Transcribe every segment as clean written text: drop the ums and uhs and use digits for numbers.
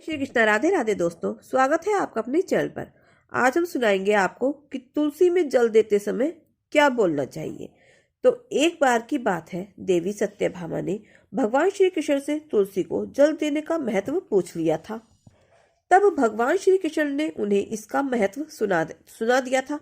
श्री कृष्णा। राधे राधे दोस्तों, स्वागत है आपका अपने चैनल पर। आज हम सुनाएंगे आपको कि तुलसी में जल देते समय क्या बोलना चाहिए। तो एक बार की बात है, देवी सत्यभामा ने भगवान श्री कृष्ण से तुलसी को जल देने का महत्व पूछ लिया था। तब भगवान श्री कृष्ण ने उन्हें इसका महत्व सुना दिया था।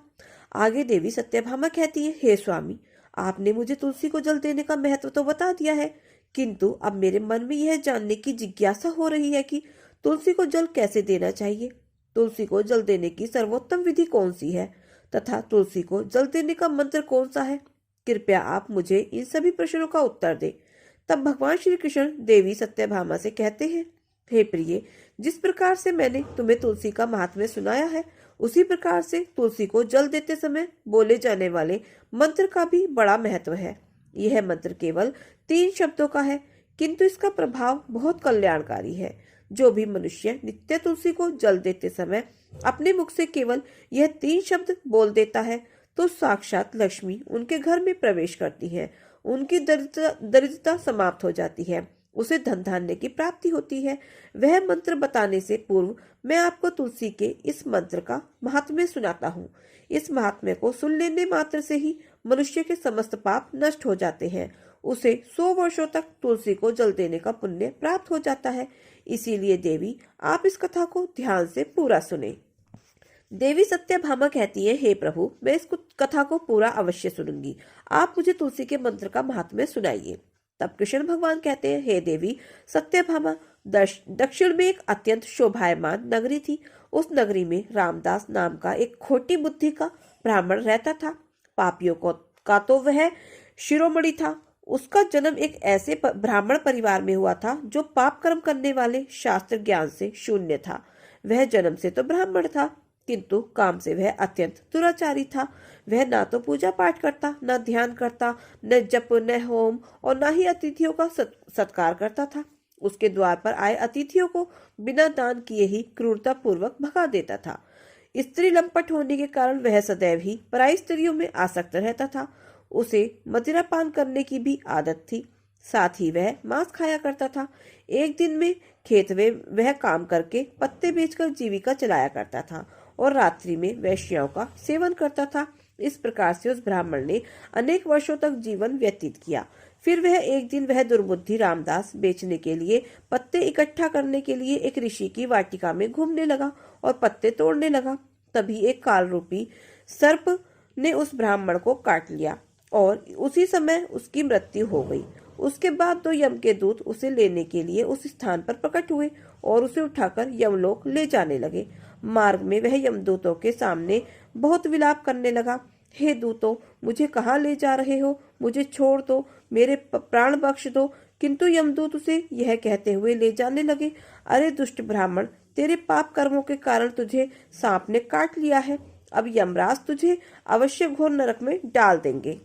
आगे देवी सत्यभामा कहती है, हे स्वामी, आपने मुझे तुलसी को जल देने का महत्व तो बता दिया है, किंतु अब मेरे मन में यह जानने की जिज्ञासा हो रही है कि तुलसी को जल कैसे देना चाहिए। तुलसी को जल देने की सर्वोत्तम विधि कौन सी है तथा तुलसी को जल देने का मंत्र कौन सा है। कृपया आप मुझे इन सभी प्रश्नों का उत्तर दें। तब भगवान श्री कृष्ण देवी सत्यभामा से कहते हैं, हे प्रिय, जिस प्रकार से मैंने तुम्हें तुलसी का महात्म्य सुनाया है, उसी प्रकार से तुलसी को जल देते समय बोले जाने वाले मंत्र का भी बड़ा महत्व है। यह मंत्र केवल 3 शब्दों का है, किंतु इसका प्रभाव बहुत कल्याणकारी है। जो भी मनुष्य नित्य तुलसी को जल देते समय अपने मुख से केवल यह 3 शब्द बोल देता है, तो साक्षात लक्ष्मी उनके घर में प्रवेश करती है, उनकी दरिद्रता समाप्त हो जाती है, उसे धन धान्य की प्राप्ति होती है। वह मंत्र बताने से पूर्व मैं आपको तुलसी के इस मंत्र का महात्म्य सुनाता हूँ। इस महात्म्य को सुन लेने मात्र से ही मनुष्य के समस्त पाप नष्ट हो जाते हैं। उसे 100 वर्षों तक तुलसी को जल देने का पुण्य प्राप्त हो जाता है। इसीलिए देवी, आप इस कथा को ध्यान से पूरा सुने। देवी सत्यभामा कहती है, हे प्रभु, मैं इस कथा को पूरा अवश्य सुनूंगी। आप मुझे तुलसी के मंत्र का महात्म्य सुनाइए। तब कृष्ण भगवान कहते हैं, हे देवी सत्यभामा, दक्षिण में एक अत्यंत शोभायमान नगरी थी। उस नगरी में रामदास नाम का एक खोटी बुद्धि का ब्राह्मण रहता था। पापियों का तो वह शिरोमणि था। उसका जन्म एक ऐसे ब्राह्मण परिवार में हुआ था जो पाप कर्म करने वाले शास्त्र ज्ञान से शून्य था। वह जन्म से तो ब्राह्मण था, किंतु काम से वह अत्यंत दुराचारी था। वह ना तो पूजा पाठ करता, न ध्यान करता, न जप, न होम और न ही अतिथियों का सत्कार करता था। उसके द्वार पर आए अतिथियों को बिना दान किए ही क्रूरता पूर्वक भगा देता था। स्त्री लंपट होने के कारण वह सदैव ही पराई स्त्रियों में आसक्त रहता था। उसे मदिरा पान करने की भी आदत थी। साथ ही वह मांस खाया करता था। एक दिन में खेत में वह काम करके पत्ते बेचकर जीविका चलाया करता था और रात्रि में वेश्याओं का सेवन करता था। इस प्रकार से उस ब्राह्मण ने अनेक वर्षों तक जीवन व्यतीत किया। फिर एक दिन वह दुर्बुद्धि रामदास बेचने के लिए पत्ते इकट्ठा करने के लिए एक ऋषि की वाटिका में घूमने लगा और पत्ते तोड़ने लगा। तभी एक काल रूपी सर्प ने उस ब्राह्मण को काट लिया और उसी समय उसकी मृत्यु हो गई। उसके बाद 2 यम के दूत उसे लेने के लिए उस स्थान पर प्रकट हुए और उसे उठाकर यमलोक ले जाने लगे। मार्ग में वह यमदूतों के सामने बहुत विलाप करने लगा, हे दूतों, मुझे कहाँ ले जा रहे हो? मुझे छोड़ दो, मेरे प्राण बख्श दो। किंतु यमदूत उसे यह कहते हुए ले जाने लगे, अरे दुष्ट ब्राह्मण, तेरे पाप कर्मों के कारण तुझे सांप ने काट लिया है। अब यमराज तुझे अवश्य घोर नरक में डाल देंगे।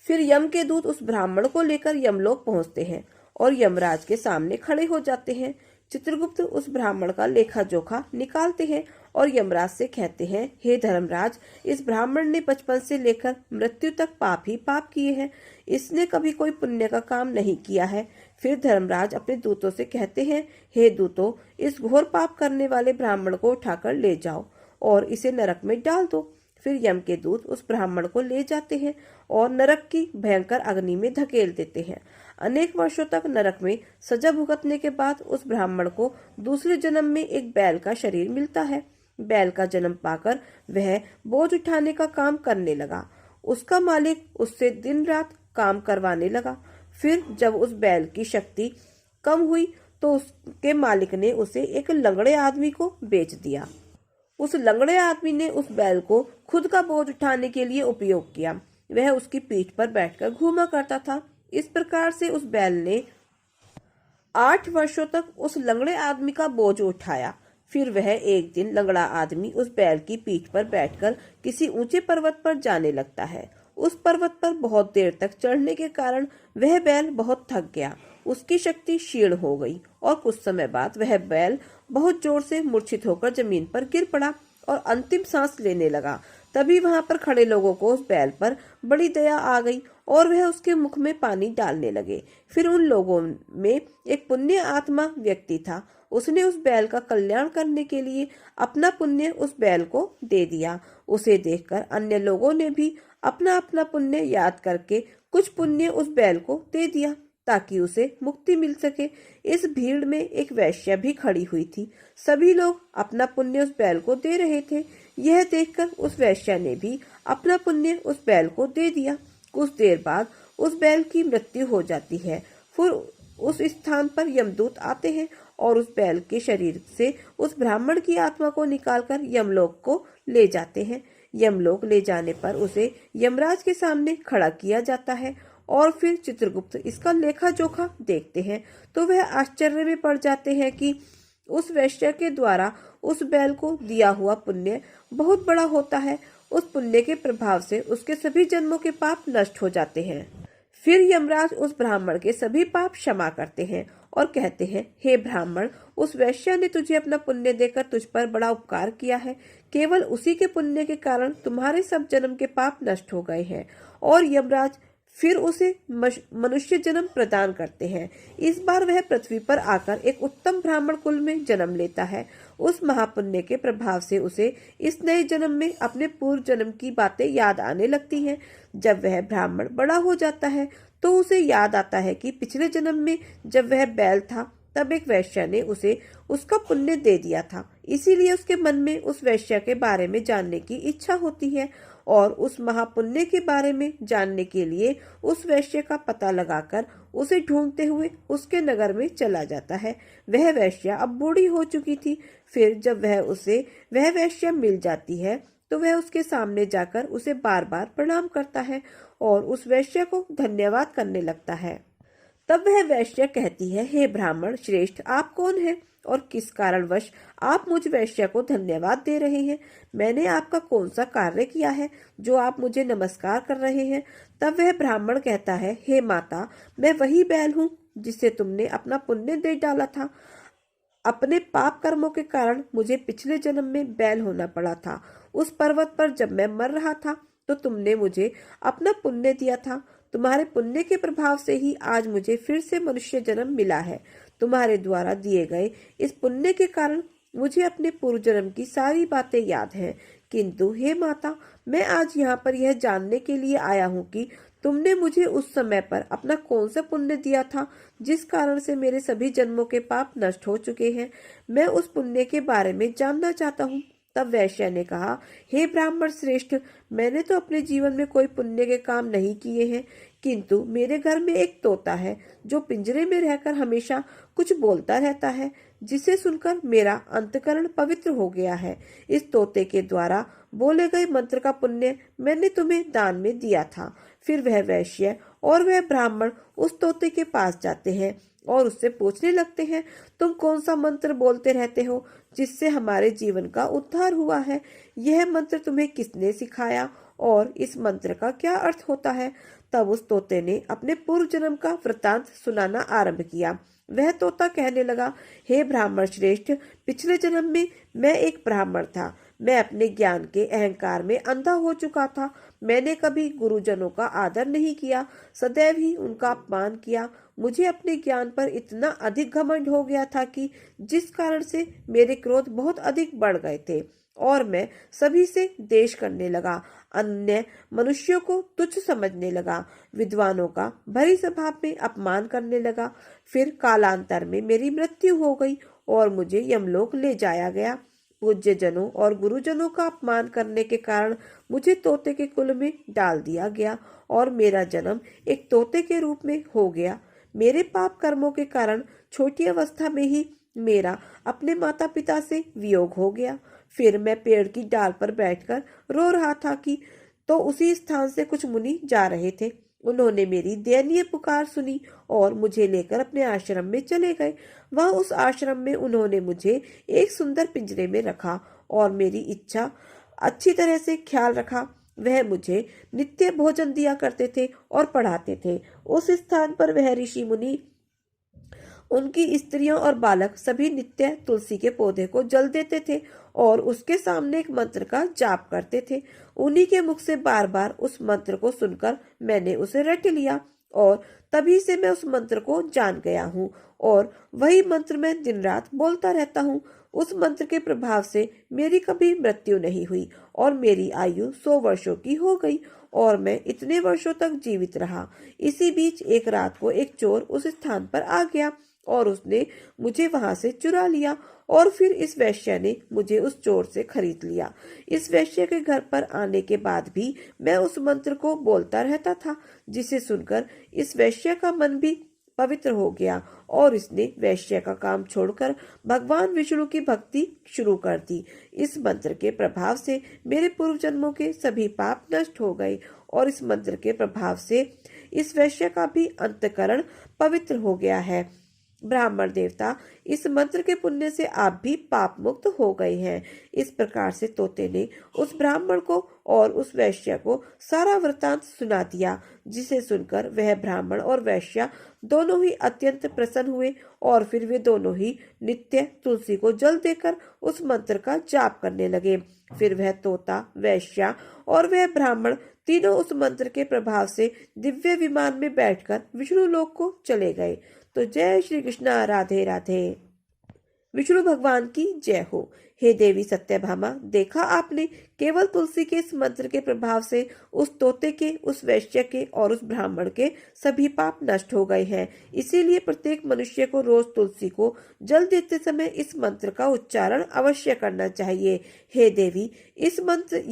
फिर यम के दूत उस ब्राह्मण को लेकर यमलोक पहुंचते हैं और यमराज के सामने खड़े हो जाते हैं। चित्रगुप्त उस ब्राह्मण का लेखा जोखा निकालते हैं और यमराज से कहते हैं, हे धर्मराज, इस ब्राह्मण ने बचपन से लेकर मृत्यु तक पाप ही पाप किए हैं। इसने कभी कोई पुण्य का काम नहीं किया है। फिर धर्मराज अपने दूतों से कहते हैं, हे दूतों, इस घोर पाप करने वाले ब्राह्मण को उठाकर ले जाओ और इसे नरक में डाल दो। फिर यम के दूत उस ब्राह्मण को ले जाते हैं और नरक की भयंकर अग्नि में धकेल देते हैं। अनेक वर्षों तक नरक में सजा भुगतने के बाद उस ब्राह्मण को दूसरे जन्म में एक बैल का शरीर मिलता है। बैल का जन्म पाकर वह बोझ उठाने का काम करने लगा। उसका मालिक उससे दिन रात काम करवाने लगा। फिर जब उस बैल की शक्ति कम हुई तो उसके मालिक ने उसे एक लंगड़े आदमी को बेच दिया। उस लंगड़े आदमी ने उस बैल को खुद का बोझ उठाने के लिए उपयोग किया। वह उसकी पीठ पर बैठकर घूमा करता था। इस प्रकार से उस बैल ने 8 वर्षों तक उस लंगड़े आदमी का बोझ उठाया। फिर वह एक दिन लंगड़ा आदमी उस बैल की पीठ पर बैठकर किसी ऊंचे पर्वत पर जाने लगता है। उस पर्वत पर बहुत देर तक चढ़ने के कारण वह बैल बहुत थक गया। उसकी शक्ति क्षीण हो गई और कुछ समय बाद वह बैल बहुत जोर से मूर्छित होकर जमीन पर गिर पड़ा और अंतिम सांस लेने लगा। तभी वहां पर खड़े लोगों को उस बैल पर बड़ी दया आ गई और वह उसके मुख में पानी डालने लगे। फिर उन लोगों में एक पुण्य आत्मा व्यक्ति था उसने उस बैल का कल्याण करने के लिए अपना पुण्य उस बैल को दे दिया। उसे देखकर अन्य लोगों ने भी अपना अपना पुण्य याद करके कुछ पुण्य उस बैल को दे दिया ताकि उसे मुक्ति मिल सके। इस भीड़ में एक वैश्या भी खड़ी हुई थी। सभी लोग अपना पुण्य उस बैल को दे रहे थे। यह देखकर उस वैश्या ने भी अपना पुण्य उस बैल को दे दिया। कुछ देर बाद उस बैल की मृत्यु हो जाती है। फिर उस स्थान पर यमदूत आते हैं और उस बैल के शरीर से उस ब्राह्मण की आत्मा को निकालकर यमलोक को ले जाते हैं। यमलोक ले जाने पर उसे यमराज के सामने खड़ा किया जाता है और फिर चित्रगुप्त इसका लेखा जोखा देखते हैं तो वह आश्चर्य में पड़ जाते हैं कि उस वैश्य के द्वारा उस बैल को दिया हुआ पुण्य बहुत बड़ा होता है। उस पुण्य के प्रभाव से उसके सभी जन्मों के पाप नष्ट हो जाते हैं। फिर यमराज उस ब्राह्मण के सभी पाप क्षमा करते हैं और कहते हैं, हे ब्राह्मण, उस वैश्य ने तुझे अपना पुण्य देकर तुझ पर बड़ा उपकार किया है। केवल उसी के पुण्य के कारण तुम्हारे सब जन्म के पाप नष्ट हो गए हैं। और यमराज फिर उसे मनुष्य जन्म प्रदान करते हैं। इस बार वह पृथ्वी पर आकर एक उत्तम ब्राह्मण कुल में जन्म लेता है। उस महापुण्य के प्रभाव से उसे इस नए जन्म में अपने पूर्व जन्म की बातें याद आने लगती हैं। जब वह ब्राह्मण बड़ा हो जाता है तो उसे याद आता है कि पिछले जन्म में जब वह बैल था तब एक वैश्य ने उसे उसका पुण्य दे दिया था। इसीलिए उसके मन में उस वैश्य के बारे में जानने की इच्छा होती है और उस महापुण्य के बारे में जानने के लिए उस वैश्य का पता लगाकर उसे ढूंढते हुए उसके नगर में चला जाता है। वह वैश्या अब बूढ़ी हो चुकी थी। फिर जब वह वैश्या मिल जाती है तो वह उसके सामने जाकर उसे बार बार प्रणाम करता है और उस वैश्य को धन्यवाद करने लगता है। तब वह वैश्य कहती है, हे ब्राह्मण श्रेष्ठ, आप कौन हैं और किस कारणवश आप मुझ वैश्य को धन्यवाद दे रहे हैं? मैंने आपका कौन सा कार्य किया है जो आप मुझे नमस्कार कर रहे हैं? तब वह ब्राह्मण कहता है, हे माता, मैं वही बैल हूँ जिसे तुमने अपना पुण्य दे डाला था। अपने पाप कर्मों के कारण मुझे पिछले जन्म में बैल होना पड़ा था। उस पर्वत पर जब मैं मर रहा था तो तुमने मुझे अपना पुण्य दिया था। तुम्हारे पुण्य के प्रभाव से ही आज मुझे फिर से मनुष्य जन्म मिला है। तुम्हारे द्वारा दिए गए इस पुण्य के कारण मुझे अपने पूर्व जन्म की सारी बातें याद हैं। किंतु हे माता, मैं आज यहाँ पर यह जानने के लिए आया हूँ कि तुमने मुझे उस समय पर अपना कौन सा पुण्य दिया था जिस कारण से मेरे सभी जन्मों के पाप नष्ट हो चुके हैं। मैं उस पुण्य के बारे में जानना चाहता हूँ। तब वैश्य ने कहा, हे ब्राह्मण श्रेष्ठ, मैंने तो अपने जीवन में कोई पुण्य के काम नहीं किए हैं, किंतु मेरे घर में एक तोता है जो पिंजरे में रहकर हमेशा कुछ बोलता रहता है, जिसे सुनकर मेरा अंतकरण पवित्र हो गया है। इस तोते के द्वारा बोले गए मंत्र का पुण्य मैंने तुम्हें दान में दिया था। फिर वह वैश्य और वह ब्राह्मण उस तोते के पास जाते हैं और उससे पूछने लगते हैं, तुम कौन सा मंत्र बोलते रहते हो जिससे हमारे जीवन का उद्धार हुआ है? यह मंत्र तुम्हें किसने सिखाया और इस मंत्र का क्या अर्थ होता है? तब उस तोते ने अपने पूर्व जन्म का वृतांत सुनाना आरंभ किया। वह तोता कहने लगा, हे ब्राह्मण श्रेष्ठ, पिछले जन्म में मैं एक ब्राह्मण था। मैं अपने ज्ञान के अहंकार में अंधा हो चुका था। मैंने कभी गुरुजनों का आदर नहीं किया, सदैव ही उनका अपमान किया। मुझे अपने ज्ञान पर इतना अधिक घमंड हो गया था कि जिस कारण से मेरे क्रोध बहुत अधिक बढ़ गए थे और मैं सभी से द्वेष करने लगा, अन्य मनुष्यों को तुच्छ समझने लगा, विद्वानों का भरी सभा में अपमान करने लगा। फिर कालांतर में मेरी मृत्यु हो गई और मुझे यमलोक ले जाया गया। पूज्य जनों और गुरुजनों का अपमान करने के कारण मुझे तोते के कुल में डाल दिया गया और मेरा जन्म एक तोते के रूप में हो गया। मेरे पाप कर्मों के कारण छोटी अवस्था में ही मेरा अपने माता पिता से वियोग हो गया। फिर मैं पेड़ की डाल पर बैठकर रो रहा था कि तो उसी स्थान से कुछ मुनि जा रहे थे। उन्होंने मेरी दयनीय पुकार सुनी और मुझे लेकर अपने आश्रम में चले गए। वह उस आश्रम में उन्होंने मुझे एक सुंदर पिंजरे में रखा और मेरी इच्छा अच्छी तरह से ख्याल रखा। वह मुझे नित्य भोजन दिया करते थे और पढ़ाते थे। उस स्थान पर वह ऋषि मुनि, उनकी स्त्रियां और बालक सभी नित्य तुलसी के पौधे को जल देते थे और उसके सामने एक मंत्र का जाप करते थे। उन्हीं के मुख से बार बार उस मंत्र को सुनकर मैंने उसे रट लिया और तभी से मैं उस मंत्र को जान गया हूँ और वही मंत्र मैं दिन रात बोलता रहता हूँ। उस मंत्र के प्रभाव से मेरी कभी मृत्यु नहीं हुई और मेरी आयु 100 वर्षों की हो गई और मैं इतने वर्षों तक जीवित रहा। इसी बीच एक रात को एक चोर उस स्थान पर आ गया और उसने मुझे वहां से चुरा लिया और फिर इस वैश्य ने मुझे उस चोर से खरीद लिया। इस वैश्य के घर पर आने के बाद भी मैं उस मंत्र को बोलता रहता था, जिसे सुनकर इस वैश्य का मन भी पवित्र हो गया और इसने वैश्य का काम छोड़कर भगवान विष्णु की भक्ति शुरू कर दी। इस मंत्र के प्रभाव से मेरे पूर्व जन्मों के सभी पाप नष्ट हो गए और इस मंत्र के प्रभाव से इस वैश्य का भी अंतकरण पवित्र हो गया है। ब्राह्मण देवता, इस मंत्र के पुण्य से आप भी पाप मुक्त हो गए हैं। इस प्रकार से तोते ने उस ब्राह्मण को और उस वैश्य को सारा वृतांत सुना दिया, जिसे सुनकर वह ब्राह्मण और वैश्य दोनों ही अत्यंत प्रसन्न हुए और फिर वे दोनों ही नित्य तुलसी को जल देकर उस मंत्र का जाप करने लगे। फिर वह तोता, वैश्य और वह ब्राह्मण तीनों उस मंत्र के प्रभाव से दिव्य विमान में बैठकर विष्णु लोक को चले गए। तो जय श्री कृष्णा, राधे राधे। विष्णु भगवान की जय हो। हे देवी सत्यभामा, देखा आपने, केवल तुलसी के इस मंत्र के प्रभाव से उस तोते के, उस वैश्य के और उस ब्राह्मण के सभी पाप नष्ट हो गए हैं। इसीलिए प्रत्येक मनुष्य को रोज तुलसी को जल देते समय इस मंत्र का उच्चारण अवश्य करना चाहिए। हे देवी,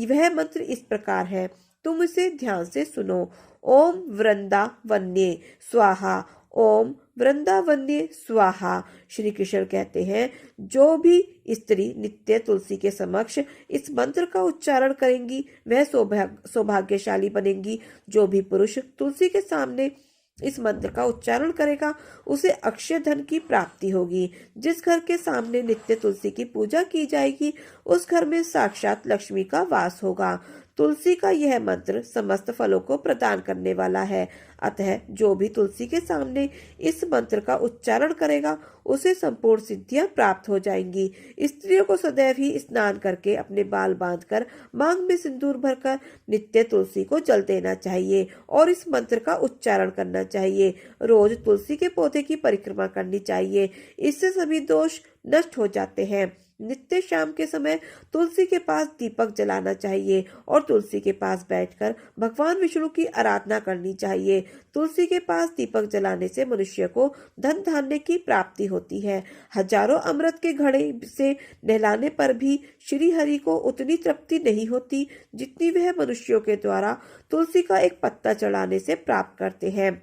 वह मंत्र इस प्रकार है, तुम इसे ध्यान से सुनो। ओम वृंदावन्ये स्वाहा, ओम वृंदावन्ये स्वाहा। श्री कृष्ण कहते हैं, जो भी स्त्री नित्य तुलसी के समक्ष इस मंत्र का उच्चारण करेंगी वह सौभाग्यशाली बनेंगी। जो भी पुरुष तुलसी के सामने इस मंत्र का उच्चारण करेगा उसे अक्षय धन की प्राप्ति होगी। जिस घर के सामने नित्य तुलसी की पूजा की जाएगी उस घर में साक्षात लक्ष्मी का वास होगा। तुलसी का यह मंत्र समस्त फलों को प्रदान करने वाला है। अतः जो भी तुलसी के सामने इस मंत्र का उच्चारण करेगा उसे संपूर्ण सिद्धियां प्राप्त हो जाएंगी। स्त्रियों को सदैव ही स्नान करके अपने बाल बांधकर मांग में सिंदूर भरकर नित्य तुलसी को जल देना चाहिए और इस मंत्र का उच्चारण करना चाहिए। रोज तुलसी के पौधे की परिक्रमा करनी चाहिए, इससे सभी दोष नष्ट हो जाते हैं। नित्य शाम के समय तुलसी के पास दीपक जलाना चाहिए और तुलसी के पास बैठकर भगवान विष्णु की आराधना करनी चाहिए। तुलसी के पास दीपक जलाने से मनुष्य को धन धान्य की प्राप्ति होती है। हजारों अमृत के घड़े से नहलाने पर भी श्री हरि को उतनी तृप्ति नहीं होती जितनी वह मनुष्यों के द्वारा तुलसी का एक पत्ता चढ़ाने से प्राप्त करते हैं।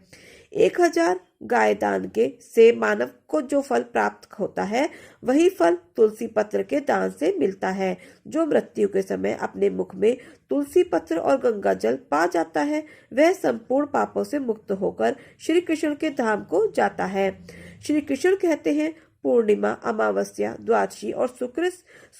1000 गाय दान के से मानव को जो फल प्राप्त होता है वही फल तुलसी पत्र के दान से मिलता है। जो मृत्यु के समय अपने मुख में तुलसी पत्र और गंगा जल पा जाता है वह संपूर्ण पापों से मुक्त होकर श्री कृष्ण के धाम को जाता है। श्री कृष्ण कहते हैं, पूर्णिमा, अमावस्या, द्वादशी और शुक्र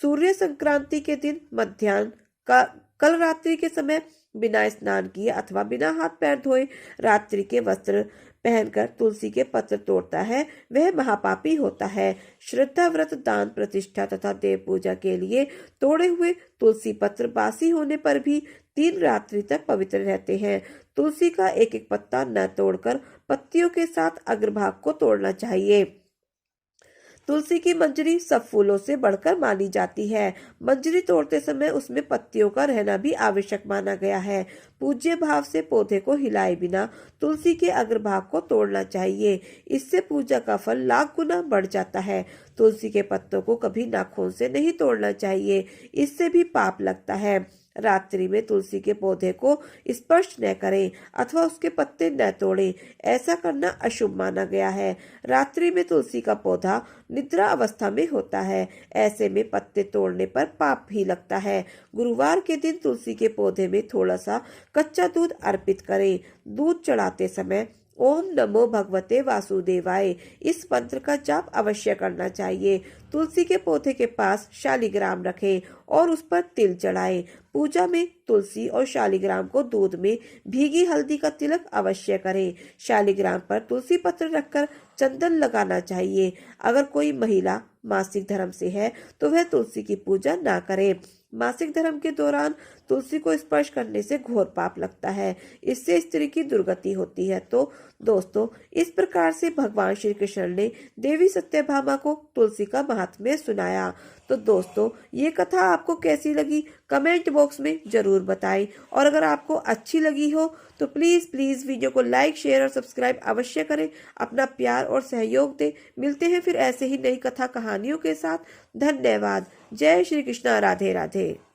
सूर्य संक्रांति के दिन मध्याह्न का कल रात्रि के समय बिना स्नान किए अथवा बिना हाथ पैर धोए रात्रि के वस्त्र पहनकर तुलसी के पत्र तोड़ता है वह महापापी होता है। श्रद्धा, व्रत, दान, प्रतिष्ठा तथा देव पूजा के लिए तोड़े हुए तुलसी पत्र बासी होने पर भी 3 रात्रि तक पवित्र रहते हैं। तुलसी का एक एक पत्ता न तोड़कर पत्तियों के साथ अग्रभाग को तोड़ना चाहिए। तुलसी की मंजरी सब फूलों से बढ़कर मानी जाती है। मंजरी तोड़ते समय उसमें पत्तियों का रहना भी आवश्यक माना गया है। पूज्य भाव से पौधे को हिलाए बिना तुलसी के अग्रभाग को तोड़ना चाहिए, इससे पूजा का फल लाख गुना बढ़ जाता है। तुलसी के पत्तों को कभी नाखून से नहीं तोड़ना चाहिए, इससे भी पाप लगता है। रात्रि में तुलसी के पौधे को स्पर्श न करें अथवा उसके पत्ते न तोड़ें, ऐसा करना अशुभ माना गया है। रात्रि में तुलसी का पौधा निद्रा अवस्था में होता है, ऐसे में पत्ते तोड़ने पर पाप भी लगता है। गुरुवार के दिन तुलसी के पौधे में थोड़ा सा कच्चा दूध अर्पित करें। दूध चढ़ाते समय ओम नमो भगवते वासुदेवाय इस मंत्र का जाप अवश्य करना चाहिए। तुलसी के पौधे के पास शालिग्राम रखें और उस पर तिल चढ़ाएं। पूजा में तुलसी और शालिग्राम को दूध में भीगी हल्दी का तिलक अवश्य करें। शालिग्राम पर तुलसी पत्र रखकर चंदन लगाना चाहिए। अगर कोई महिला मासिक धर्म से है तो वह तुलसी की पूजा ना करे। मासिक धर्म के दौरान तुलसी को स्पर्श करने से घोर पाप लगता है, इससे स्त्री की दुर्गति होती है। तो दोस्तों, इस प्रकार से भगवान श्री कृष्ण ने देवी सत्यभामा को तुलसी का महात्म्य सुनाया। तो दोस्तों, ये कथा आपको कैसी लगी कमेंट बॉक्स में जरूर बताएं, और अगर आपको अच्छी लगी हो तो प्लीज वीडियो को लाइक, शेयर और सब्सक्राइब अवश्य करें। अपना प्यार और सहयोग दें। मिलते हैं फिर ऐसे ही नई कथा कहानियों के साथ। धन्यवाद। जय श्री कृष्णा। राधे राधे।